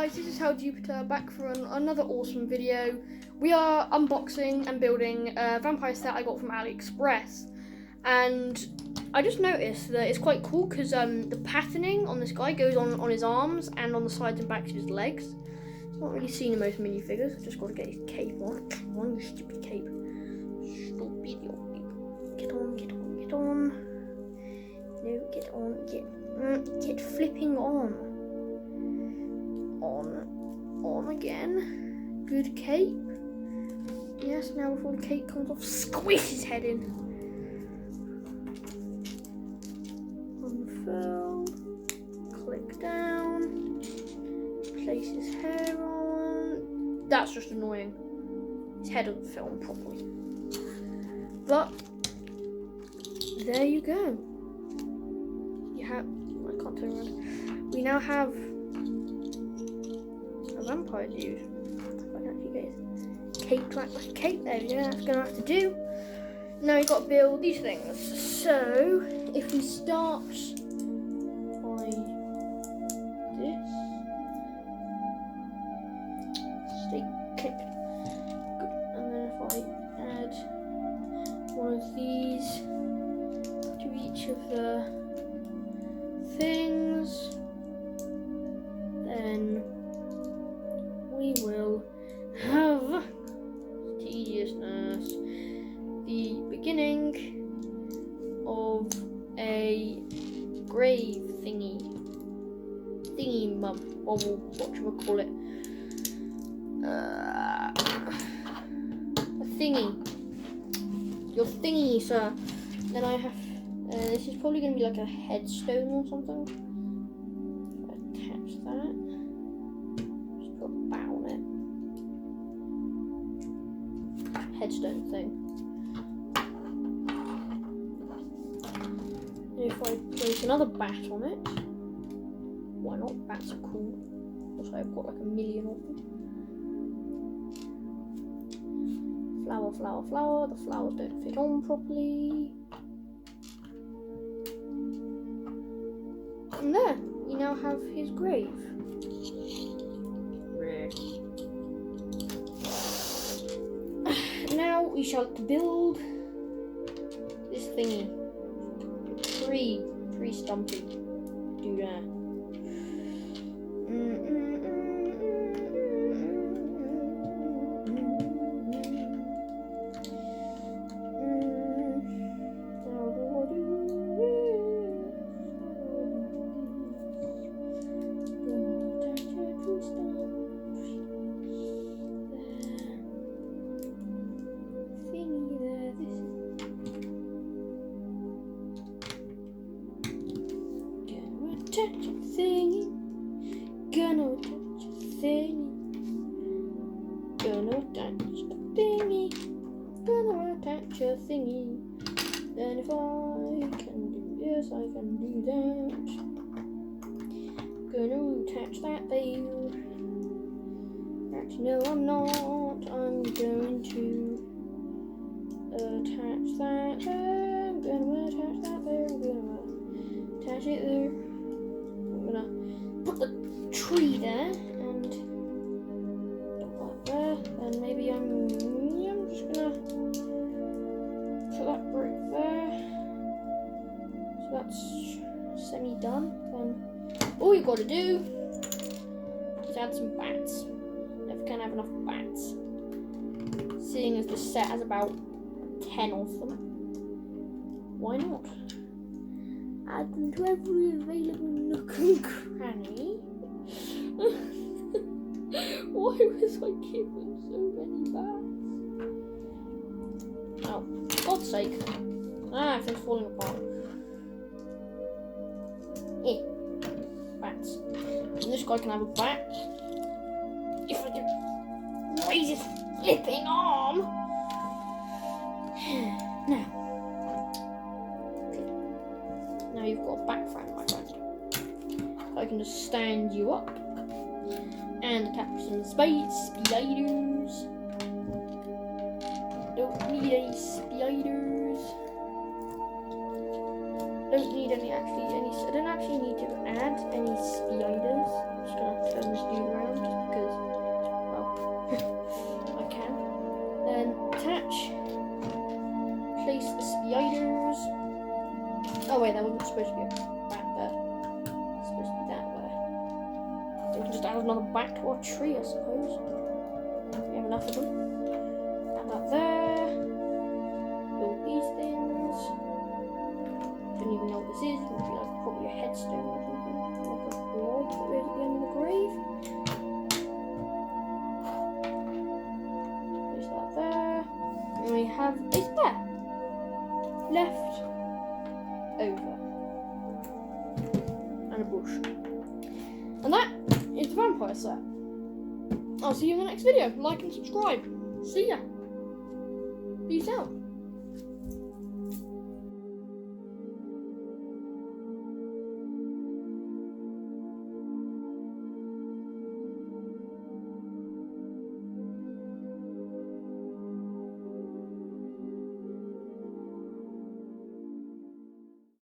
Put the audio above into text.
guys, this is How Jupiter back for another awesome video. We are unboxing and building a vampire set I got from AliExpress, and I just noticed that it's quite cool because the patterning on this guy goes on his arms and on the sides and backs of his legs. It's not really seen in most minifigures. I've just got to get his cape on. Come on, you stupid cape. Stupid cape. Get on, get on, get on. No, get on, get flipping on. On again. Good cape. Yes, now before the cape comes off, squish his head in. Unfurl. Click down. Place his hair on. That's just annoying. His head doesn't fit on properly. But there you go. You have. I can't turn around. We now have a vampire dude. If I can actually get his cape to act like a cape. There we go. That's gonna have to do. Now you got to build these things. So if we start by this, stay clicked. Good. And then if I add one of these to each of the things, then we will have tediousness, the beginning of a grave thingy mum, wobble, what should we call it? A thingy. Your thingy, sir. Then I have, this is probably going to be like a headstone or something. Attach that. Just put a bat on it. Headstone thing. And if I place another bat on it, why not? Bats are cool. Also, I've got like a million of them. Flower, flower, flower. The flowers don't fit on properly. And there, we now have his grave. Now we shall build this thingy. Tree stumpy. Do that. Attach a thingy, gonna attach a thingy, gonna attach a thingy, gonna attach a thingy. Then if I can do this, I can do that. Gonna attach that there. Actually, no, I'm not. I'm going to attach that there. I'm gonna attach that there. I'm gonna attach it there. I'm gonna put the tree there and put that there, and maybe I'm just gonna put that brick there. So that's semi-done. Then all you gotta do is add some bats. Never can have enough bats, seeing as the set has about 10 of them. Why not? Add them to every available nook and cranny. Why was I given so many bats? Oh, for God's sake. Everything's falling apart. Bats. And this guy can have a bat. If I can raise his flipping arm. Now. Now you've got a back friend, my friend. So I can just stand you up and attach some spiders. Don't need any spiders. Don't need any, I don't actually need to add any spiders. I'm just gonna turn this dude around. supposed to be a back there. It's supposed to be that there. So we can just add another back to our tree, I suppose. We have enough of them. Add that there. Build these things. Don't even know what this is. It would be like probably a headstone or something. Like a blob that goes at the end of the grave. Place that there. And we have a spare left over. And a bush. And that is the vampire set. I'll see you in the next video. Like and subscribe. See ya. Peace out.